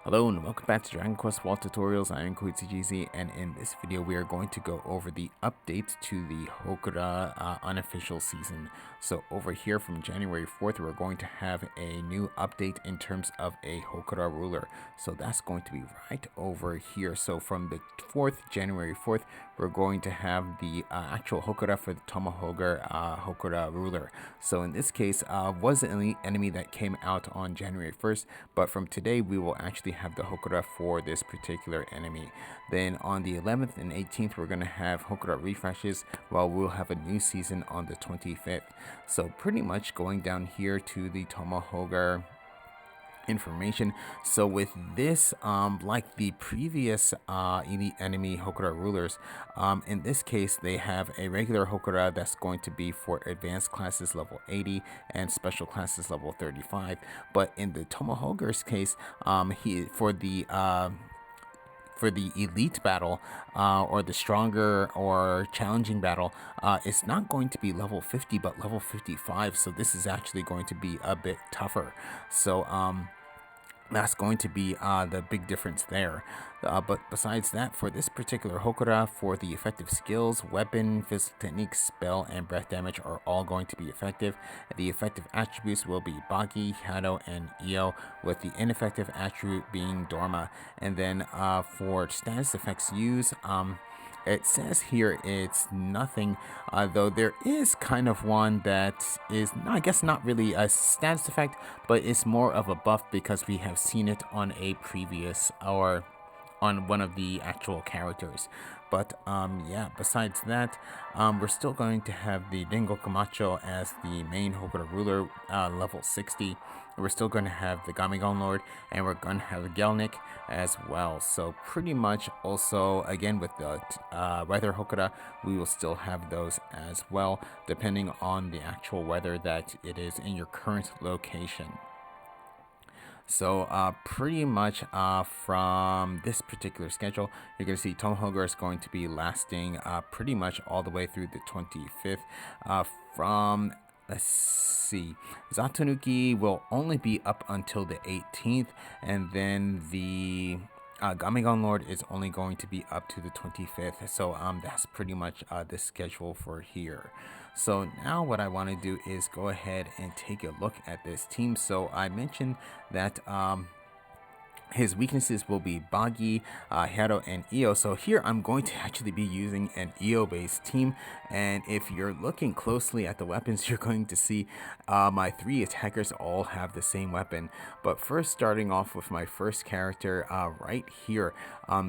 Hello and welcome back to Dragon Quest Wall Tutorials. I am CGZ, and in this video we are going to go over the updates to the Hokora unofficial season. So over here from January 4th we're going to have a new update in terms of a Hokora Ruler. So that's going to be right over here. So from the 4th, January 4th, we're going to have the actual Hokora for the Tomahoger Hokora Ruler. So in this case was an enemy that came out on January 1st, but from today we will actually have the Hokora for this particular enemy. Then on the 11th and 18th we're going to have Hokora refreshes, while we'll have a new season on the 25th. So pretty much going down here to the Tomahoger information. So with this, like the previous elite enemy Hokora rulers, in this case they have a regular Hokora that's going to be for advanced classes level 80 and special classes level 35. But in the Tomahoger's case, for the elite battle or the stronger or challenging battle, it's not going to be level 50 but level 55. So this is actually going to be a bit tougher. So that's going to be the big difference there. But besides that, for this particular Hokora, for the effective skills, weapon, physical techniques, spell, and breath damage are all going to be effective. The effective attributes will be Bagi, Hado, and Io, with the ineffective attribute being Dorma. And then for status effects used, it says here it's nothing, though there is kind of one that is, I guess, not really a status effect, but it's more of a buff because we have seen it on a previous or on one of the actual characters. But yeah, besides that, we're still going to have the Dingo Camacho as the main Hokora ruler, level 60. We're still going to have the Gamigon Lord, and we're going to have the Gelnik as well. So pretty much also, again, with the weather Hokora, we will still have those as well, depending on the actual weather that it is in your current location. So pretty much from this particular schedule, you're going to see Tomahoger is going to be lasting pretty much all the way through the 25th. From, let's see, Zatanuki will only be up until the 18th, and then the Gamigon Lord is only going to be up to the 25th. So that's pretty much the schedule for here. So now what I want to do is go ahead and take a look at this team. So I mentioned that his weaknesses will be Bagi, Hado, and Io. So here I'm going to actually be using an Io based team, and if you're looking closely at the weapons, you're going to see my three attackers all have the same weapon. But first, starting off with my first character right here,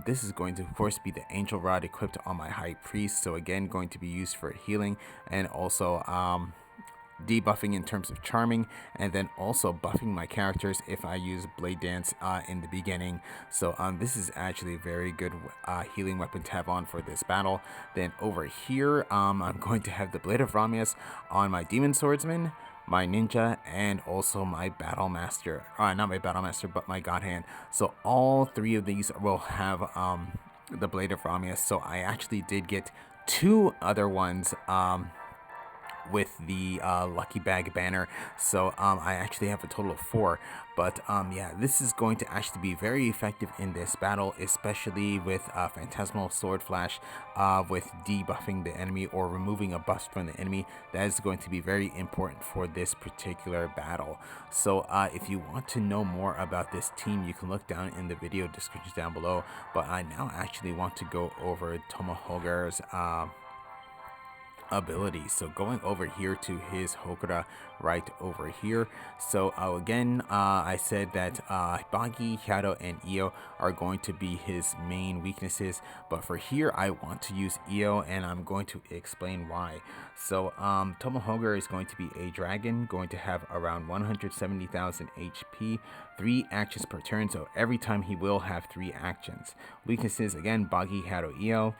this is going to of course be the Angel Rod equipped on my High Priest. So again, going to be used for healing and also debuffing in terms of charming, and then also buffing my characters if I use Blade Dance in the beginning. So this is actually a very good healing weapon to have on for this battle. Then over here, I'm going to have the Blade of Ramias on my Demon Swordsman, my Ninja, and also my Battle Master. Not my Battle Master, but my Godhand. So all three of these will have the Blade of Ramias. So I actually did get two other ones with the lucky bag banner. So I actually have a total of 4. But yeah, this is going to actually be very effective in this battle, especially with Phantasmal Sword Flash, with debuffing the enemy or removing a buff from the enemy. That is going to be very important for this particular battle. So if you want to know more about this team, you can look down in the video description down below. But I now actually want to go over Tomahoger's ability. So going over here to his Hokora right over here. So again, I said that Bagi, Hado, and Io are going to be his main weaknesses, but for here I want to use Io, and I'm going to explain why. So Tomahoger is going to be a dragon, going to have around 170,000 HP, 3 actions per turn, so every time he will have 3 actions. Weaknesses, again, Bagi, Hado, Io.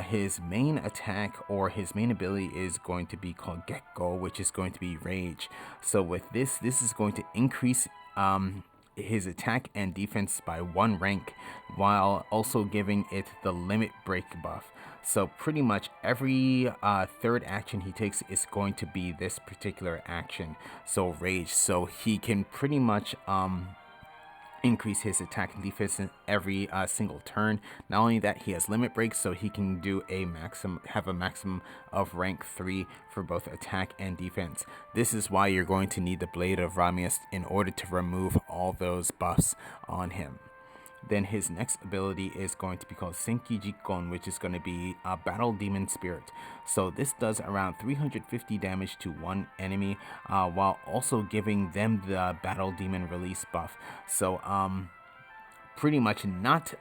His main attack or his main ability is going to be called Gekko, which is going to be Rage. So with this is going to increase his attack and defense by 1 rank, while also giving it the limit break buff. So pretty much every third action he takes is going to be this particular action, so Rage. So he can pretty much increase his attack and defense in every single turn. Not only that, he has limit breaks, so he can do a maximum of rank 3 for both attack and defense. This is why you're going to need the Blade of Ramias in order to remove all those buffs on him. Then his next ability is going to be called Senki Jikon, which is going to be a Battle Demon Spirit. So this does around 350 damage to one enemy, while also giving them the Battle Demon Release buff. So pretty much not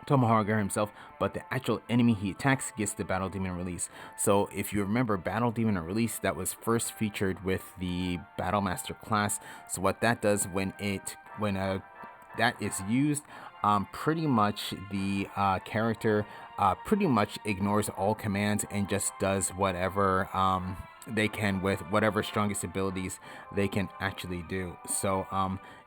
Tomahoger himself, but the actual enemy he attacks gets the Battle Demon Release. So if you remember, Battle Demon Release, that was first featured with the Battle Master class. So what that does when that is used, pretty much the character pretty much ignores all commands and just does whatever they can with whatever strongest abilities they can actually do. So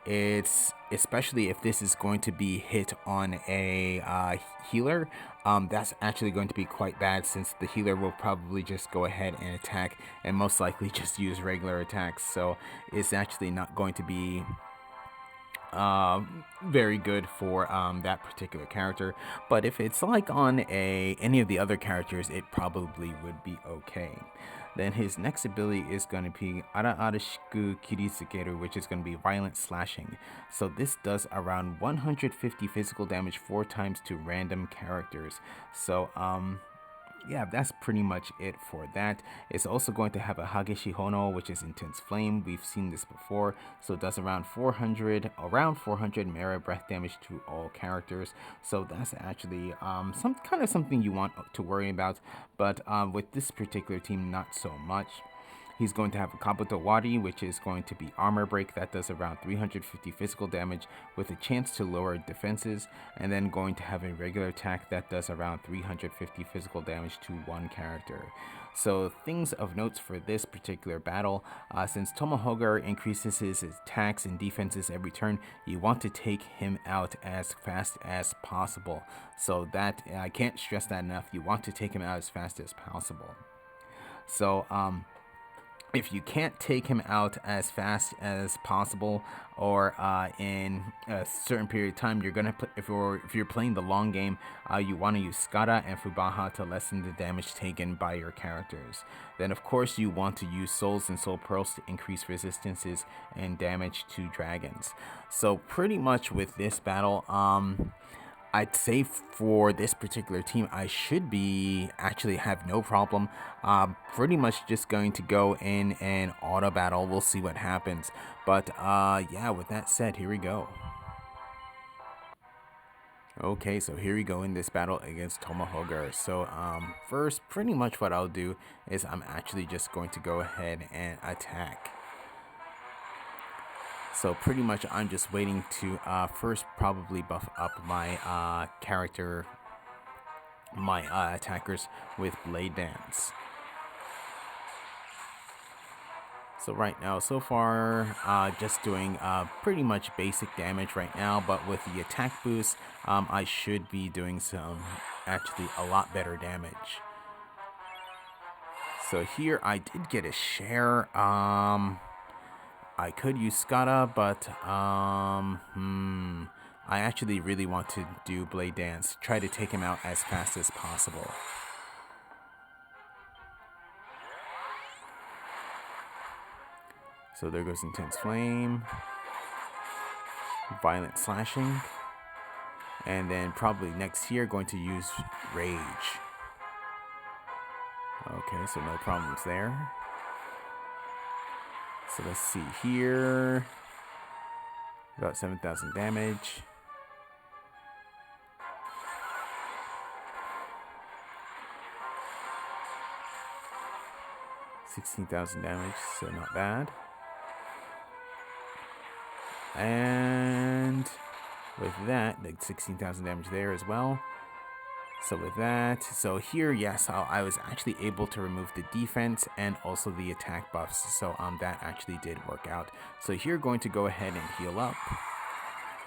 it's, especially if this is going to be hit on a healer, that's actually going to be quite bad, since the healer will probably just go ahead and attack and most likely just use regular attacks. So it's actually not going to be very good for that particular character. But if it's like on any of the other characters, it probably would be okay. Then his next ability is going to be Ara Arashiku Kiritsukeru, which is going to be Violent Slashing. So this does around 150 physical damage 4 times to random characters. So yeah, that's pretty much it for that. It's also going to have a Hageshi Hono, which is Intense Flame. We've seen this before. So it does around 400 melee breath damage to all characters. So that's actually something you want to worry about. But with this particular team, not so much. He's going to have a Kabuto Wari, which is going to be armor break. That does around 350 physical damage with a chance to lower defenses, and then going to have a regular attack that does around 350 physical damage to one character. So things of notes for this particular battle, since Tomahoger increases his attacks and defenses every turn, you want to take him out as fast as possible. So that, I can't stress that enough, you want to take him out as fast as possible. So if you can't take him out as fast as possible, or in a certain period of time, you're gonna put, if you're playing the long game, you want to use Skara and Fubaha to lessen the damage taken by your characters. Then of course you want to use Souls and Soul Pearls to increase resistances and damage to dragons. So pretty much with this battle, I'd say for this particular team, I should be actually have no problem. Pretty much just going to go in and auto battle. We'll see what happens. But yeah, with that said, here we go. Okay, so here we go in this battle against Tomahoger. So first, pretty much what I'll do is I'm actually just going to go ahead and attack. So pretty much I'm just waiting to first probably buff up my attackers with Blade Dance. So right now, so far, just doing pretty much basic damage right now, but with the attack boost, I should be doing actually a lot better damage. So here I did get a share. I could use Skara, but I actually really want to do Blade Dance. Try to take him out as fast as possible. So there goes Intense Flame, Violent Slashing, and then probably next here going to use Rage. Okay, so no problems there. So let's see here, about 7,000 damage. $16,000 damage, so not bad. And with that, like 16,000 damage there as well. So with that, so here, yes, I was actually able to remove the defense and also the attack buffs. So that actually did work out. So here, going to go ahead and heal up.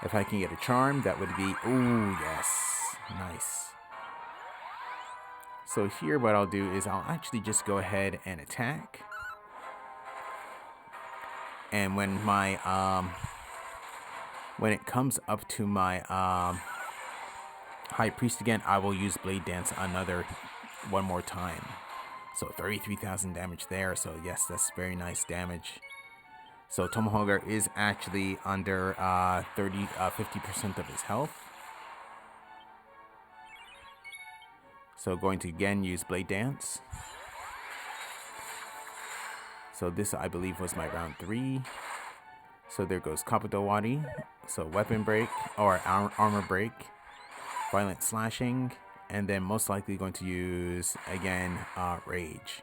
If I can get a charm, that would be, ooh, yes, nice. So here, what I'll do is I'll actually just go ahead and attack. And when my when it comes up to my High Priest again, I will use Blade Dance one more time. So 33,000 damage there. So yes, that's very nice damage. So Tomahoger is actually under 50% of his health. So going to again use Blade Dance. So this, I believe, was my round 3. So there goes Kapadowari. So weapon break or armor break, violent slashing, and then most likely going to use again rage.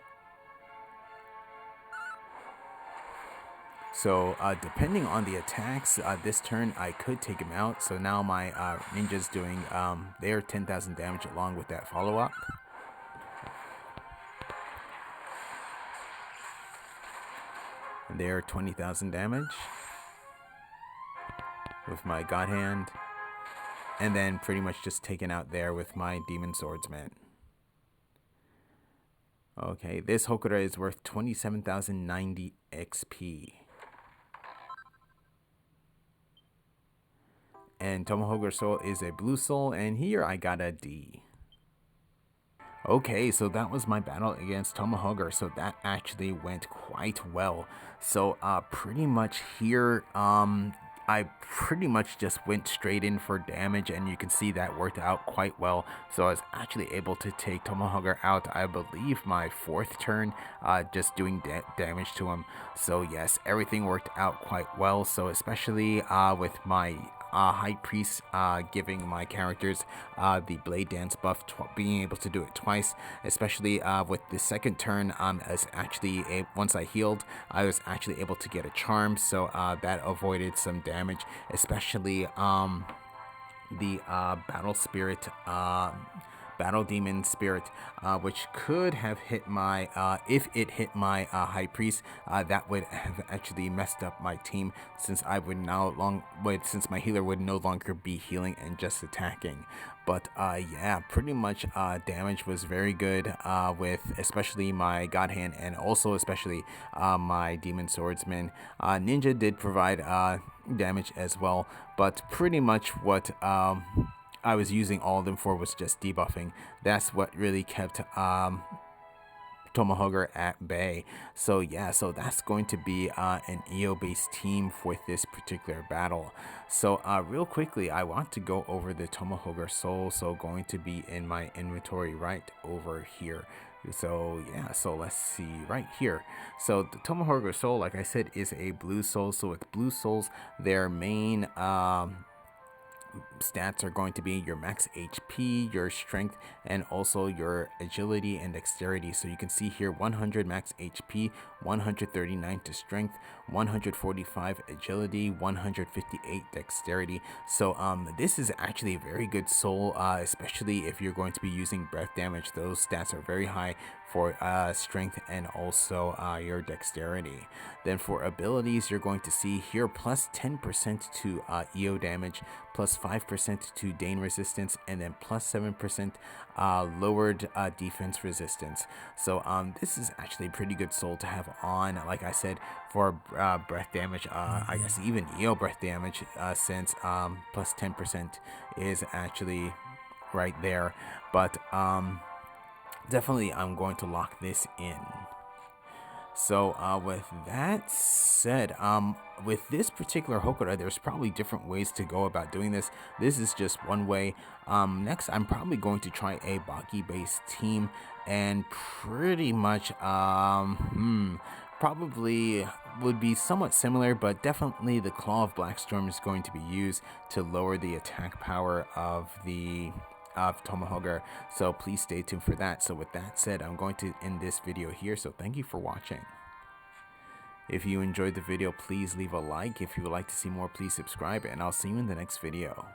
So depending on the attacks this turn, I could take him out. So now my ninja's doing their 10,000 damage along with that follow-up. And they're 20,000 damage with my Godhand. And then pretty much just taken out there with my Demon Swordsman. Okay, this Hokora is worth 27,090 XP. And Tomahoger Soul is a blue soul, and here I got a D. Okay, so that was my battle against Tomahoger, so that actually went quite well. So pretty much here, I pretty much just went straight in for damage, and you can see that worked out quite well. So I was actually able to take Tomahoger out, I believe, my 4th turn, just doing damage to him. So yes, everything worked out quite well. So especially with my High Priest giving my characters the Blade Dance buff, being able to do it twice, especially with the 2nd turn, as actually once I healed, I was actually able to get a charm, so that avoided some damage, especially the Battle Demon Spirit, which could have hit my, if it hit my High Priest, that would have actually messed up my team, since since my healer would no longer be healing and just attacking. But yeah, pretty much damage was very good with especially my Godhand and also especially my Demon Swordsman. Ninja did provide damage as well, but pretty much what I was using all of them for was just debuffing. That's what really kept Tomahoger at bay. So yeah, so that's going to be an EO based team with this particular battle. So real quickly, I want to go over the Tomahoger Soul. So going to be in my inventory right over here. So yeah, so let's see right here. So the Tomahoger Soul, like I said, is a blue soul. So with blue souls, their main stats are going to be your max HP, your strength, and also your agility and dexterity. So you can see here 100 max HP, 139 to strength, 145 agility, 158 dexterity. So this is actually a very good soul, especially if you're going to be using breath damage. Those stats are very high for strength and also your dexterity. Then for abilities, you're going to see here plus 10% to EO damage, plus 5% to Dane resistance, and then plus 7% lowered defense resistance. So this is actually a pretty good soul to have on, like I said, for breath damage. I guess even EO breath damage, since plus 10% is actually right there. But definitely I'm going to lock this in. So with that said, with this particular Hokora, there's probably different ways to go about doing this. This is just one way. Next, I'm probably going to try a Baki based team, and pretty much probably would be somewhat similar, but definitely the Claw of Blackstorm is going to be used to lower the attack power of Tomahoger, so please stay tuned for that. So with that said, I'm going to end this video here, so thank you for watching. If you enjoyed the video, please leave a like. If you would like to see more, please subscribe, and I'll see you in the next video.